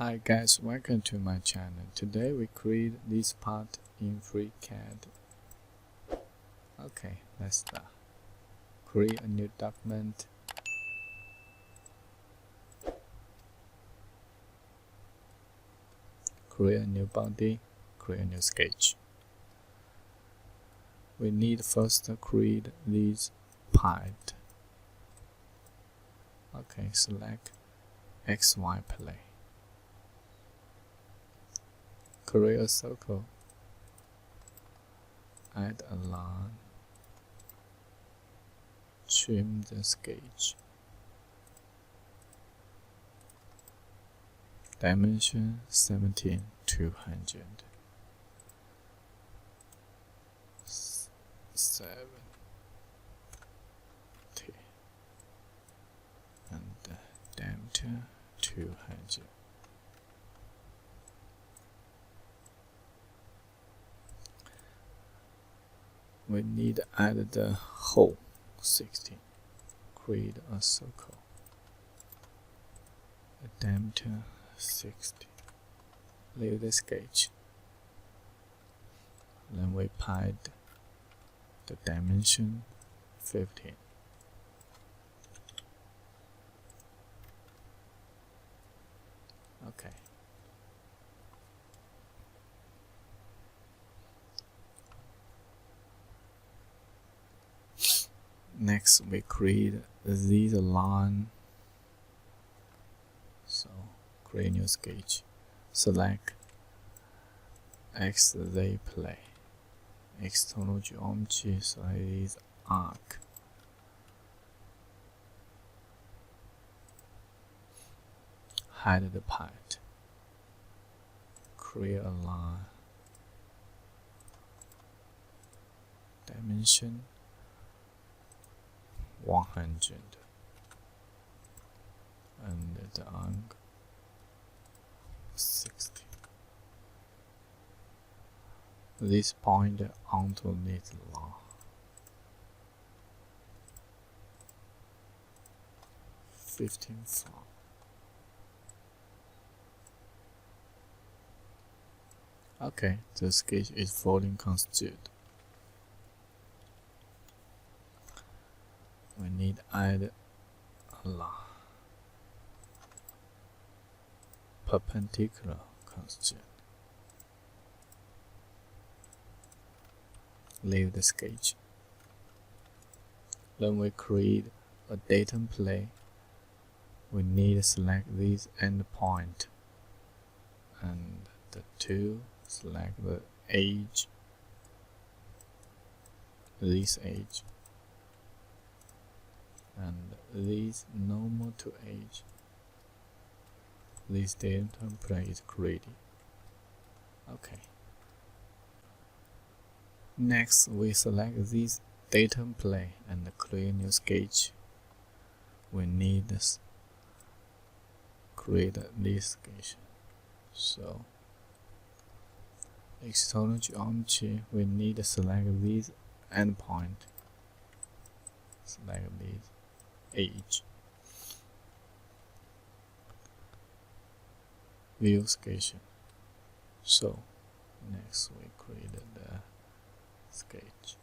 Hi guys, welcome to my channel. Today we create this part in FreeCAD. Okay, let's start. Create a new document. Create a new body. Create a new sketch. We need first to create this part. Okay, select XY plane. Create a circle. Add a line. Trim the sketch. Dimension 17:200. 70 and diameter 200. We need to add the hole 16. Create a circle. A diameter 60. Leave the sketch. Then we pipe the dimension 15. Okay. Next, we create this line. So, create new sketch. Select XZ plane. External geometry, so it is arc. Hide the part. Create a line. Dimension 100 and the angle 60. This point onto this line. 15 from. Okay, the sketch is fully constructed. We need to add a line. Perpendicular construct. Leave the sketch. Then we create a datum plane. We need to select this endpoint and the two. Select the edge. This edge. And this normal to edge. This datum plane is created. Okay. Next, we select this datum plane and create new sketch. We need to create this sketch. So, external geometry, we need to select this endpoint. Select this edge. View sketch. So, next we create the sketch.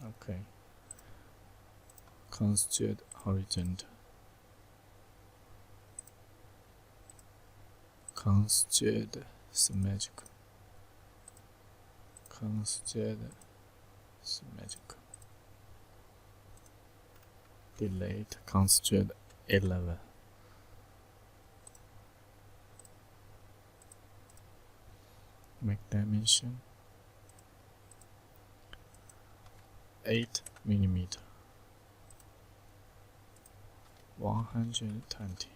Okay. Construct horizontal. Construct symmetrical. Construct symmetrical. Delete construct 11. Make dimension 8 mm. 120.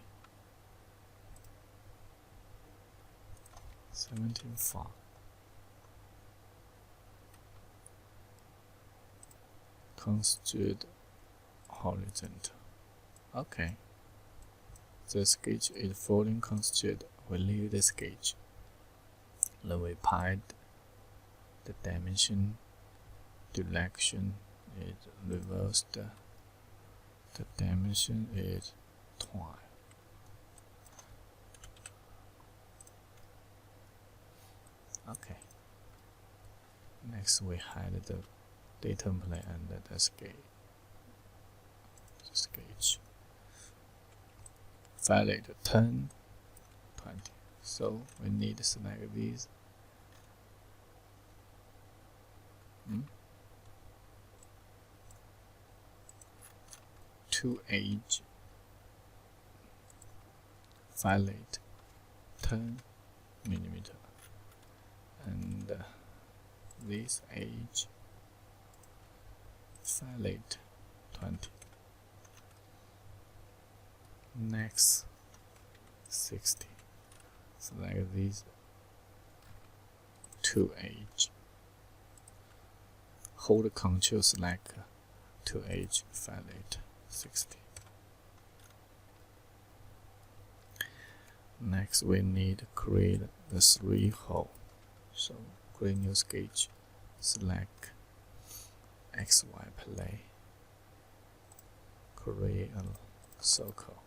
17 font. Construct horizontal. Okay. The sketch is fully constructed. We leave the sketch. Then we pipe the dimension direction is reversed. The dimension is 12. Okay. Next, we hide the datum plane and the sketch. Valid 10, 20. So we need to select these. To age, valid 10 millimeter, and this age valid 20. Next 60. Select these to age. Hold Ctrl select to age valid 60. Next, we need to create the 3 hole. So create new sketch, select XY plane, create a circle.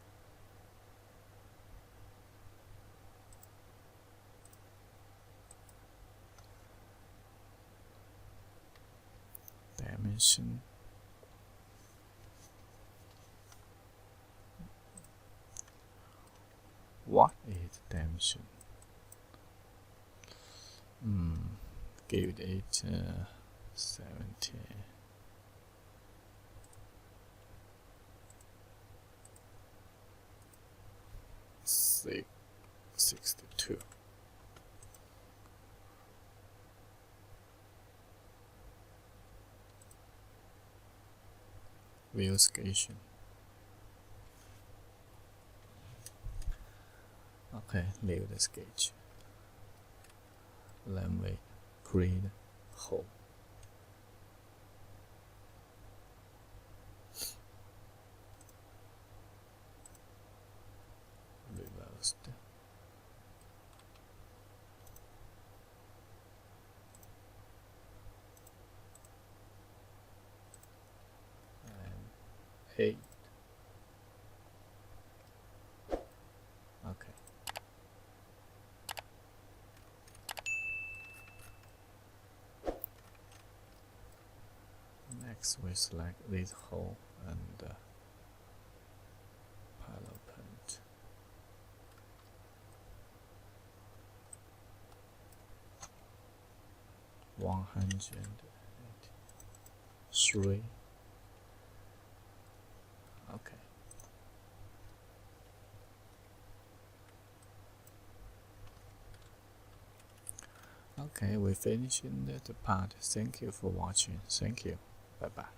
Dimension, what is dimension? Give it 70. Say 62. View sketch. Okay, leave the sketch. Then we create hole. Reversed. And 8. Okay. Next, we select this hole and pilot paint. $103. Okay. Okay, we finished the part. Thank you for watching. Thank you. Bye bye.